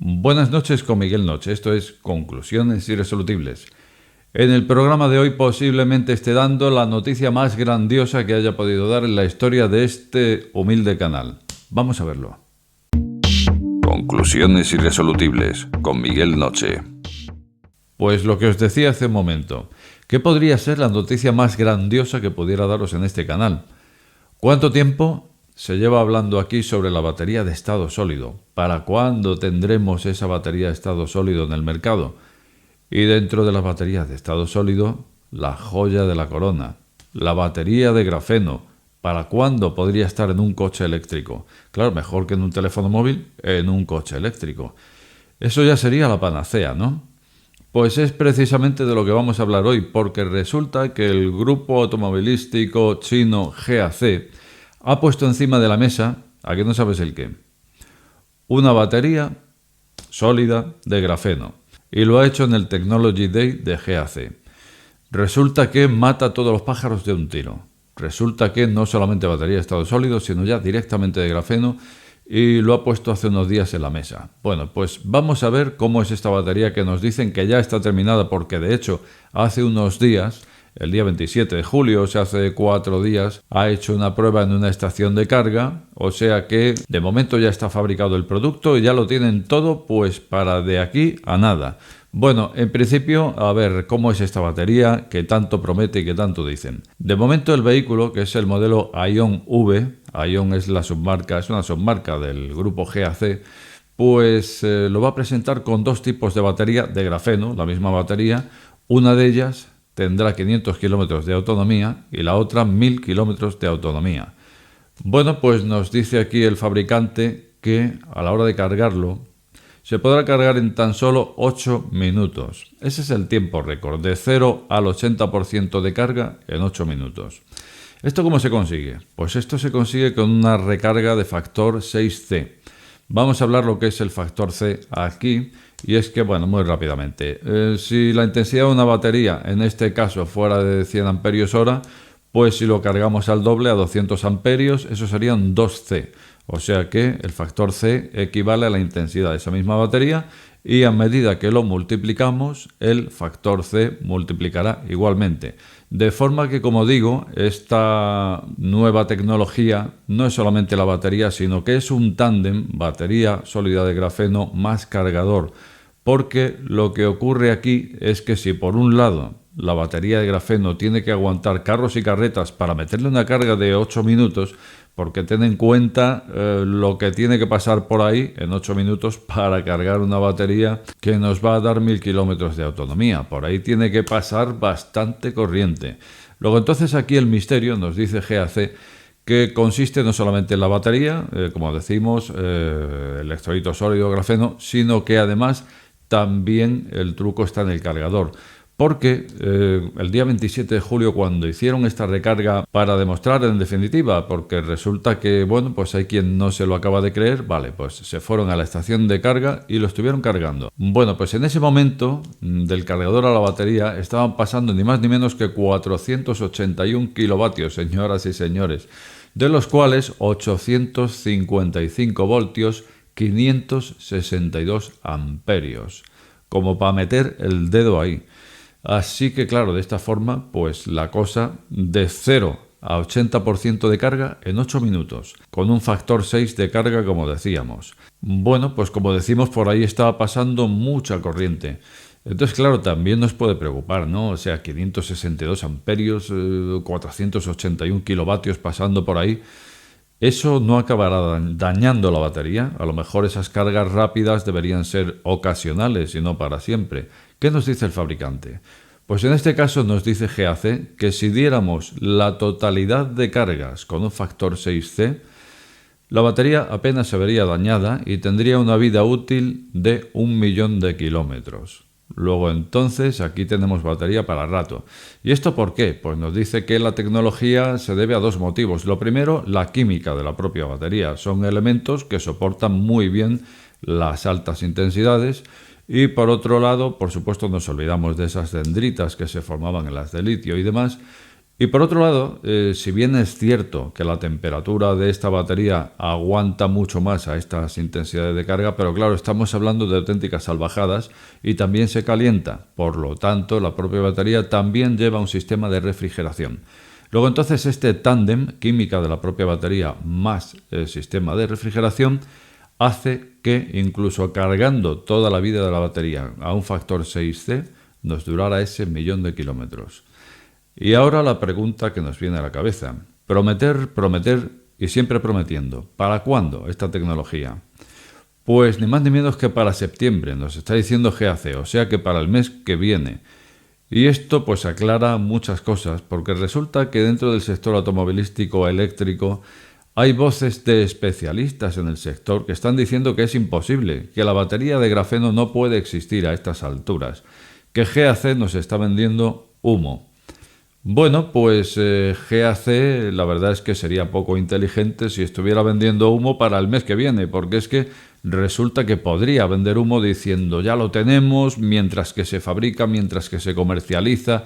Buenas noches con Miguel Noche, esto es Conclusiones Irresolubles. En el programa de hoy posiblemente esté dando la noticia más grandiosa que haya podido dar en la historia de este humilde canal. Vamos a verlo. Conclusiones Irresolubles con Miguel Noche. Pues lo que os decía hace un momento, ¿qué podría ser la noticia más grandiosa que pudiera daros en este canal? ¿Cuánto tiempo se lleva hablando aquí sobre la batería de estado sólido? ¿Para cuándo tendremos esa batería de estado sólido en el mercado? Y dentro de las baterías de estado sólido, la joya de la corona, la batería de grafeno. ¿Para cuándo podría estar en un coche eléctrico? Claro, mejor que en un teléfono móvil, en un coche eléctrico. Eso ya sería la panacea, ¿no? Pues es precisamente de lo que vamos a hablar hoy, porque resulta que el grupo automovilístico chino GAC ha puesto encima de la mesa, ¿a qué no sabes el qué? Una batería sólida de grafeno. Y lo ha hecho en el Technology Day de GAC. Resulta que mata a todos los pájaros de un tiro. Resulta que no solamente batería de estado sólido, sino ya directamente de grafeno, y lo ha puesto hace unos días en la mesa. Bueno, pues vamos a ver cómo es esta batería que nos dicen que ya está terminada, porque de hecho hace unos días, el día 27 de julio, o sea, hace 4 días, ha hecho una prueba en una estación de carga, o sea que de momento ya está fabricado el producto y ya lo tienen todo pues para de aquí a nada. Bueno, en principio, a ver cómo es esta batería que tanto promete y que tanto dicen. De momento el vehículo, que es el modelo Aion V, Aion es una submarca del grupo GAC, pues lo va a presentar con 2 tipos de batería de grafeno, la misma batería. Una de ellas tendrá 500 kilómetros de autonomía y la otra 1000 kilómetros de autonomía. Bueno, pues nos dice aquí el fabricante que a la hora de cargarlo, se podrá cargar en tan solo 8 minutos. Ese es el tiempo récord, de 0 al 80% de carga en 8 minutos. ¿Esto cómo se consigue? Pues esto se consigue con una recarga de factor 6C. Vamos a hablar lo que es el factor C aquí, y es que, bueno, muy rápidamente, si la intensidad de una batería, en este caso fuera de 100 amperios hora, pues si lo cargamos al doble, a 200 amperios, eso serían 2C. O sea que el factor C equivale a la intensidad de esa misma batería y a medida que lo multiplicamos, el factor C multiplicará igualmente. De forma que, como digo, esta nueva tecnología no es solamente la batería, sino que es un tándem batería sólida de grafeno más cargador. Porque lo que ocurre aquí es que si por un lado la batería de grafeno tiene que aguantar carros y carretas para meterle una carga de 8 minutos, porque ten en cuenta lo que tiene que pasar por ahí en 8 minutos para cargar una batería que nos va a dar 1000 kilómetros de autonomía. Por ahí tiene que pasar bastante corriente. Luego entonces aquí el misterio, nos dice GAC, que consiste no solamente en la batería, como decimos, electrolito sólido grafeno, sino que además también el truco está en el cargador. Porque el día 27 de julio, cuando hicieron esta recarga para demostrar en definitiva, porque resulta que, bueno, pues hay quien no se lo acaba de creer, vale, pues se fueron a la estación de carga y lo estuvieron cargando. Bueno, pues en ese momento, del cargador a la batería, estaban pasando ni más ni menos que 481 kilovatios, señoras y señores, de los cuales 855 voltios, 562 amperios, como para meter el dedo ahí. Así que claro, de esta forma, pues la cosa de 0 a 80% de carga en 8 minutos, con un factor 6 de carga, como decíamos. Bueno, pues como decimos, por ahí estaba pasando mucha corriente. Entonces, claro, también nos puede preocupar, ¿no? O sea, 562 amperios, 481 kilovatios pasando por ahí. Eso no acabará dañando la batería. A lo mejor esas cargas rápidas deberían ser ocasionales y no para siempre. ¿Qué nos dice el fabricante? Pues en este caso nos dice GAC que si diéramos la totalidad de cargas con un factor 6C, la batería apenas se vería dañada y tendría una vida útil de 1.000.000 de kilómetros. Luego entonces aquí tenemos batería para rato. ¿Y esto por qué? Pues nos dice que la tecnología se debe a 2 motivos. Lo primero, la química de la propia batería. Son elementos que soportan muy bien las altas intensidades. Y por otro lado, por supuesto, nos olvidamos de esas dendritas que se formaban en las de litio y demás. Y por otro lado, si bien es cierto que la temperatura de esta batería aguanta mucho más a estas intensidades de carga, pero claro, estamos hablando de auténticas salvajadas y también se calienta. Por lo tanto, la propia batería también lleva un sistema de refrigeración. Luego entonces este tándem, química de la propia batería más el sistema de refrigeración, hace que incluso cargando toda la vida de la batería a un factor 6C, nos durara ese 1.000.000 de kilómetros. Y ahora la pregunta que nos viene a la cabeza. Prometer, prometer y siempre prometiendo. ¿Para cuándo esta tecnología? Pues ni más ni menos que para septiembre, nos está diciendo GAC, o sea que para el mes que viene. Y esto pues aclara muchas cosas, porque resulta que dentro del sector automovilístico eléctrico hay voces de especialistas en el sector que están diciendo que es imposible, que la batería de grafeno no puede existir a estas alturas, que GAC nos está vendiendo humo. Bueno, pues GAC la verdad es que sería poco inteligente si estuviera vendiendo humo para el mes que viene, porque es que resulta que podría vender humo diciendo ya lo tenemos, mientras que se fabrica, mientras que se comercializa,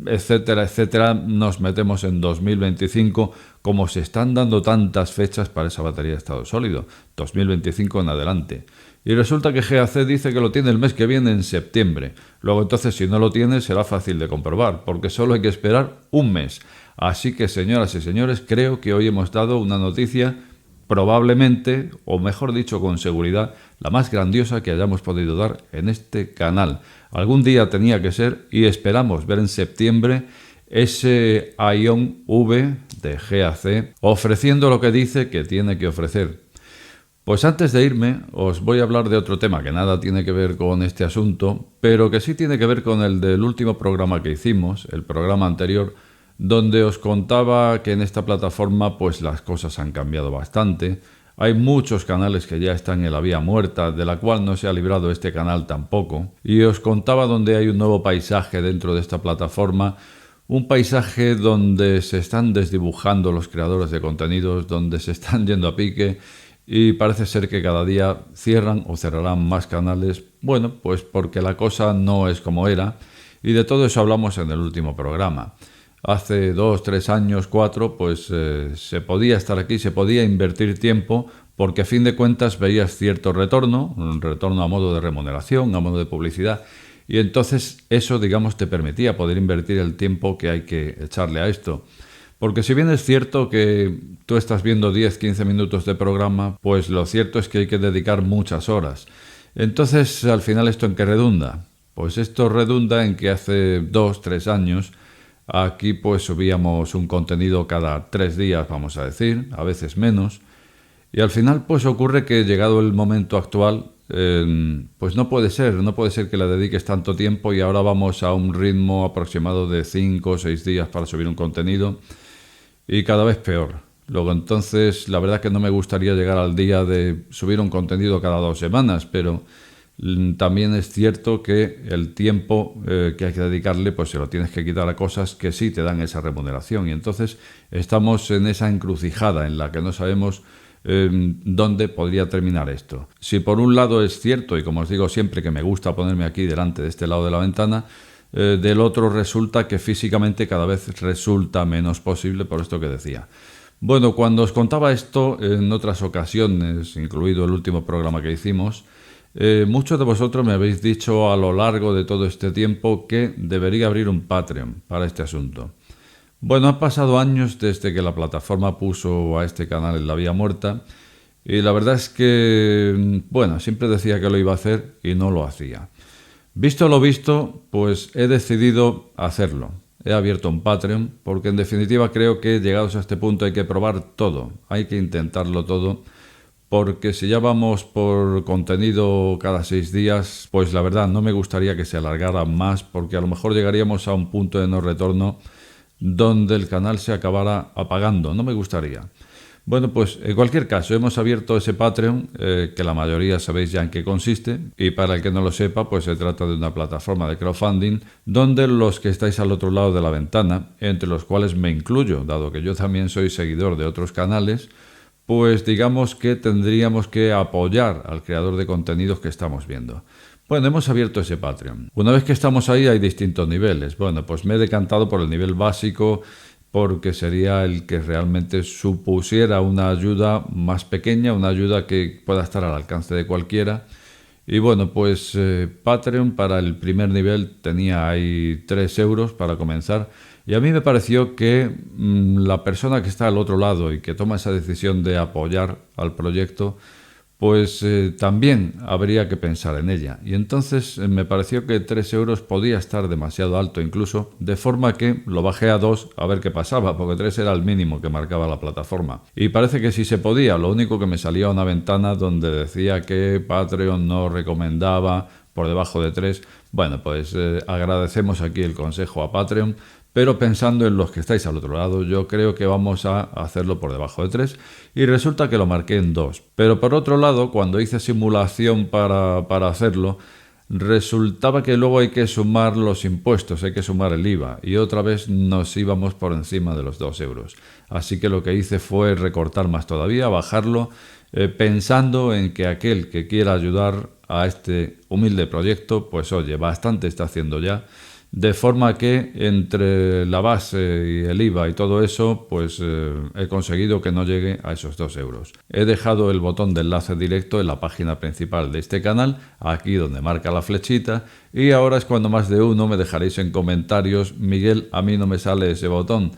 etcétera, etcétera. Nos metemos en 2025, como se están dando tantas fechas para esa batería de estado sólido, 2025 en adelante. Y resulta que GAC dice que lo tiene el mes que viene en septiembre. Luego entonces si no lo tiene será fácil de comprobar, porque solo hay que esperar un mes. Así que señoras y señores, creo que hoy hemos dado una noticia probablemente, o mejor dicho con seguridad, la más grandiosa que hayamos podido dar en este canal. Algún día tenía que ser y esperamos ver en septiembre ese Ion V de GAC ofreciendo lo que dice que tiene que ofrecer. Pues antes de irme, os voy a hablar de otro tema que nada tiene que ver con este asunto, pero que sí tiene que ver con el del último programa que hicimos, el programa anterior, donde os contaba que en esta plataforma pues las cosas han cambiado bastante. Hay muchos canales que ya están en la vía muerta, de la cual no se ha librado este canal tampoco. Y os contaba donde hay un nuevo paisaje dentro de esta plataforma, un paisaje donde se están desdibujando los creadores de contenidos, donde se están yendo a pique. Y parece ser que cada día cierran o cerrarán más canales, bueno, pues porque la cosa no es como era, y de todo eso hablamos en el último programa. Hace 2, 3 años, 4, pues se podía estar aquí, se podía invertir tiempo, porque a fin de cuentas veías cierto retorno, un retorno a modo de remuneración, a modo de publicidad, y entonces eso, digamos, te permitía poder invertir el tiempo que hay que echarle a esto. Porque si bien es cierto que tú estás viendo 10-15 minutos de programa, pues lo cierto es que hay que dedicar muchas horas. Entonces, al final, ¿esto en qué redunda? Pues esto redunda en que hace 2-3 años aquí pues subíamos un contenido cada 3 días, vamos a decir, a veces menos. Y al final pues ocurre que llegado el momento actual, pues no puede ser que le dediques tanto tiempo y ahora vamos a un ritmo aproximado de 5 o 6 días para subir un contenido. Y cada vez peor. Luego entonces la verdad que no me gustaría llegar al día de subir un contenido cada 2 semanas, pero también es cierto que el tiempo que hay que dedicarle pues se lo tienes que quitar a cosas que sí te dan esa remuneración. Y entonces estamos en esa encrucijada en la que no sabemos dónde podría terminar esto. Si por un lado es cierto, y como os digo siempre que me gusta ponerme aquí delante de este lado de la ventana, del otro resulta que físicamente cada vez resulta menos posible por esto que decía. Bueno, cuando os contaba esto en otras ocasiones, incluido el último programa que hicimos, muchos de vosotros me habéis dicho a lo largo de todo este tiempo que debería abrir un Patreon para este asunto. Bueno, han pasado años desde que la plataforma puso a este canal en la vía muerta y la verdad es que, bueno, siempre decía que lo iba a hacer y no lo hacía. Visto lo visto, pues he decidido hacerlo. He abierto un Patreon porque en definitiva creo que llegados a este punto hay que probar todo, hay que intentarlo todo, porque si ya vamos por contenido cada 6 días, pues la verdad no me gustaría que se alargara más porque a lo mejor llegaríamos a un punto de no retorno donde el canal se acabara apagando, no me gustaría. Bueno, pues en cualquier caso, hemos abierto ese Patreon, que la mayoría sabéis ya en qué consiste, y para el que no lo sepa, pues se trata de una plataforma de crowdfunding, donde los que estáis al otro lado de la ventana, entre los cuales me incluyo, dado que yo también soy seguidor de otros canales, pues digamos que tendríamos que apoyar al creador de contenidos que estamos viendo. Bueno, hemos abierto ese Patreon. Una vez que estamos ahí hay distintos niveles. Bueno, pues me he decantado por el nivel básico porque sería el que realmente supusiera una ayuda más pequeña, una ayuda que pueda estar al alcance de cualquiera. Y bueno, pues Patreon para el primer nivel tenía ahí 3 euros para comenzar. Y a mí me pareció que la persona que está al otro lado y que toma esa decisión de apoyar al proyecto, pues también habría que pensar en ella. Y entonces me pareció que 3 euros podía estar demasiado alto incluso, de forma que lo bajé a 2 a ver qué pasaba, porque 3 era el mínimo que marcaba la plataforma. Y parece que sí se podía, lo único que me salía una ventana donde decía que Patreon no recomendaba por debajo de 3. Bueno, pues agradecemos aquí el consejo a Patreon, pero pensando en los que estáis al otro lado, yo creo que vamos a hacerlo por debajo de 3 y resulta que lo marqué en 2. Pero por otro lado, cuando hice simulación para hacerlo, resultaba que luego hay que sumar los impuestos, hay que sumar el IVA y otra vez nos íbamos por encima de los 2 euros. Así que lo que hice fue recortar más todavía, bajarlo, pensando en que aquel que quiera ayudar a este humilde proyecto, pues oye, bastante está haciendo ya. De forma que entre la base y el IVA y todo eso, pues he conseguido que no llegue a esos 2 euros. He dejado el botón de enlace directo en la página principal de este canal, aquí donde marca la flechita, y ahora es cuando más de uno me dejaréis en comentarios: Miguel, a mí no me sale ese botón.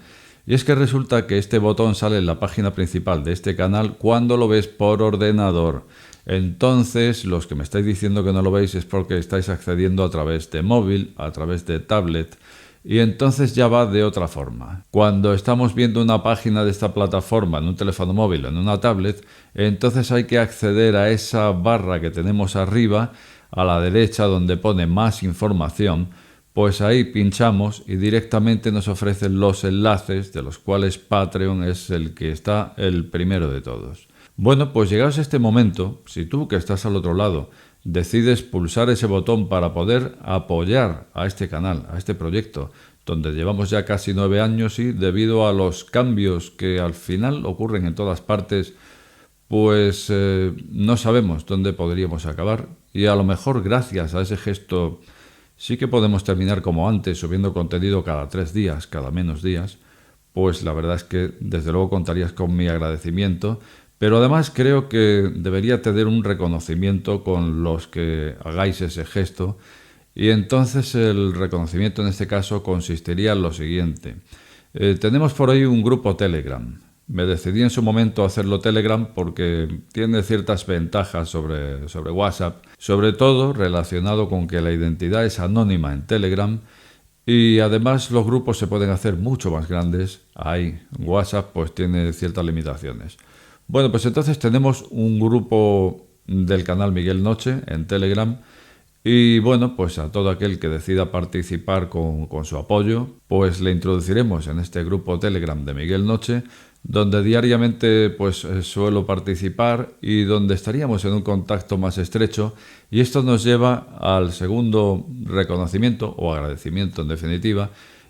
Y es que resulta que este botón sale en la página principal de este canal cuando lo ves por ordenador. Entonces, los que me estáis diciendo que no lo veis es porque estáis accediendo a través de móvil, a través de tablet, y entonces ya va de otra forma. Cuando estamos viendo una página de esta plataforma en un teléfono móvil o en una tablet, entonces hay que acceder a esa barra que tenemos arriba, a la derecha donde pone más información, pues ahí pinchamos y directamente nos ofrecen los enlaces, de los cuales Patreon es el que está el primero de todos. Bueno, pues llegados a este momento, si tú que estás al otro lado decides pulsar ese botón para poder apoyar a este canal, a este proyecto, donde llevamos ya casi 9 años y debido a los cambios que al final ocurren en todas partes, pues no sabemos dónde podríamos acabar y a lo mejor gracias a ese gesto sí que podemos terminar como antes, subiendo contenido cada 3 días, cada menos días. Pues la verdad es que desde luego contarías con mi agradecimiento. Pero además creo que debería tener un reconocimiento con los que hagáis ese gesto y entonces el reconocimiento en este caso consistiría en lo siguiente. Tenemos por ahí un grupo Telegram. Me decidí en su momento a hacerlo Telegram porque tiene ciertas ventajas sobre WhatsApp, sobre todo relacionado con que la identidad es anónima en Telegram y además los grupos se pueden hacer mucho más grandes. Ahí WhatsApp pues tiene ciertas limitaciones. Bueno, pues entonces tenemos un grupo del canal Miguel Noche en Telegram y bueno, pues a todo aquel que decida participar con su apoyo, pues le introduciremos en este grupo Telegram de Miguel Noche, donde diariamente pues suelo participar y donde estaríamos en un contacto más estrecho y esto nos lleva al segundo reconocimiento o agradecimiento en definitiva.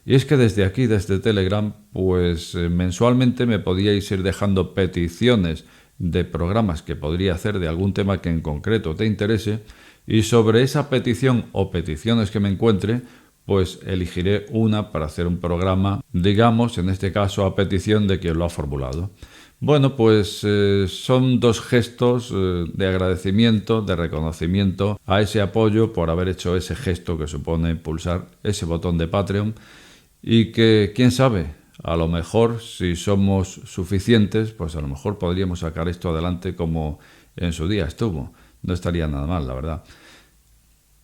Y es que desde aquí, desde Telegram, pues mensualmente me podíais ir dejando peticiones de programas que podría hacer de algún tema que en concreto te interese y sobre esa petición o peticiones que me encuentre, pues elegiré una para hacer un programa, digamos, en este caso a petición de quien lo ha formulado. Bueno, pues son 2 gestos de agradecimiento, de reconocimiento a ese apoyo por haber hecho ese gesto que supone pulsar ese botón de Patreon. Y que, quién sabe, a lo mejor si somos suficientes, pues a lo mejor podríamos sacar esto adelante como en su día estuvo. No estaría nada mal, la verdad.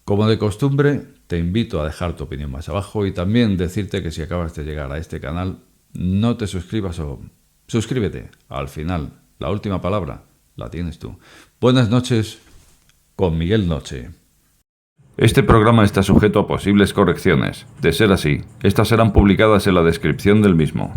Como de costumbre, te invito a dejar tu opinión más abajo y también decirte que si acabas de llegar a este canal, no te suscribas o suscríbete. Al final, la última palabra la tienes tú. Buenas noches con Miguel Noche. Este programa está sujeto a posibles correcciones. De ser así, estas serán publicadas en la descripción del mismo.